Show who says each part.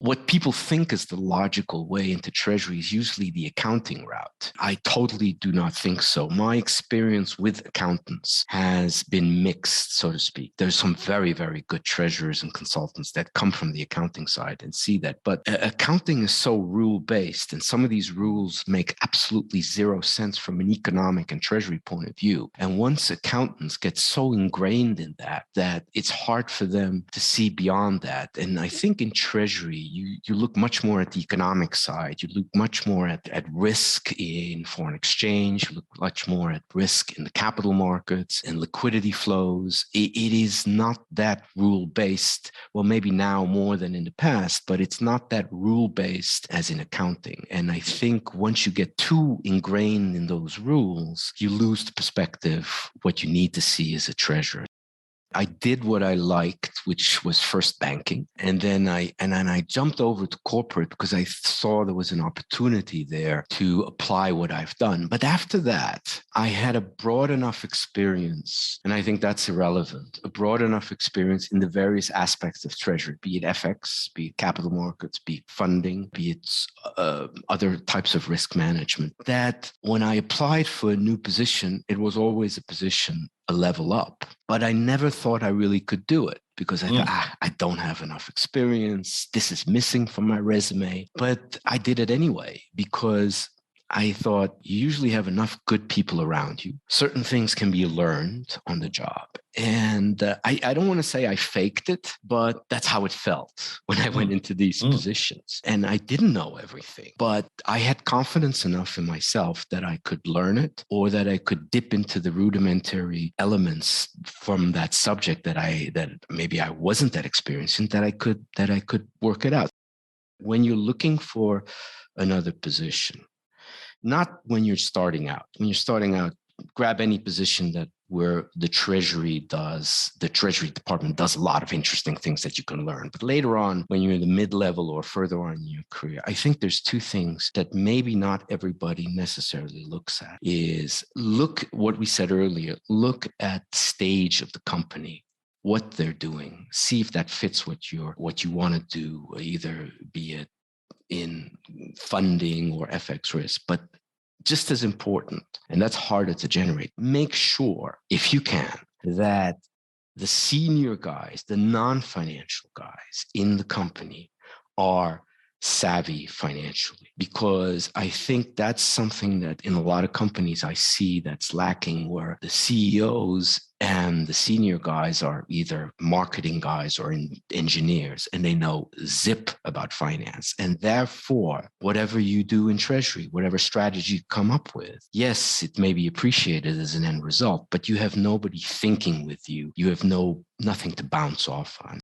Speaker 1: what people think is the logical way into Treasury is usually the accounting route. I totally do not think so. My experience with accountants has been mixed, so to speak. There's some very, very good treasurers and consultants that come from the accounting side and see that. But accounting is so rule-based, and some of these rules make absolutely zero sense from an economic and treasury point of view. And once accountants get so ingrained in that it's hard for them to see beyond that. And I think in treasury, you look much more at the economic side. You look much more at risk in foreign exchange. You look much more at risk in the capital markets and liquidity flows. It is not that rule-based. Well, maybe now more than in the past, but it's not that rule-based as in accounting. And I think once you get too ingrained in those rules, you lose the perspective, what you need to see as a treasurer. I did what I liked, which was first banking. And then I jumped over to corporate because I saw there was an opportunity there to apply what I've done. But after that, I had a broad enough experience, and I think that's irrelevant, a broad enough experience in the various aspects of treasury, be it FX, be it capital markets, be it funding, be it other types of risk management, that when I applied for a new position, it was always a position a level up. But I never thought I really could do it because I thought, I don't have enough experience. This is missing from my resume. But I did it anyway because I thought you usually have enough good people around you. Certain things can be learned on the job. And I don't want to say I faked it, but that's how it felt when I went into these positions. And I didn't know everything, but I had confidence enough in myself that I could learn it, or that I could dip into the rudimentary elements from that subject that maybe I wasn't that experienced in, that I could work it out. When you're looking for another position, not when you're starting out. When you're starting out, grab any position where the Treasury Department does a lot of interesting things that you can learn. But later on, when you're in the mid-level or further on in your career, I think there's two things that maybe not everybody necessarily looks at. Is look, what we said earlier, look at stage of the company, what they're doing, see if that fits what you want to do, either be it in funding or FX risk. But just as important, and that's harder to generate, make sure, if you can, that the senior guys, the non-financial guys in the company are savvy financially, because I think that's something that in a lot of companies I see that's lacking, where the CEOs and the senior guys are either marketing guys or engineers, and they know zip about finance. And therefore, whatever you do in treasury, whatever strategy you come up with, yes, it may be appreciated as an end result, but you have nobody thinking with you. You have nothing to bounce off on.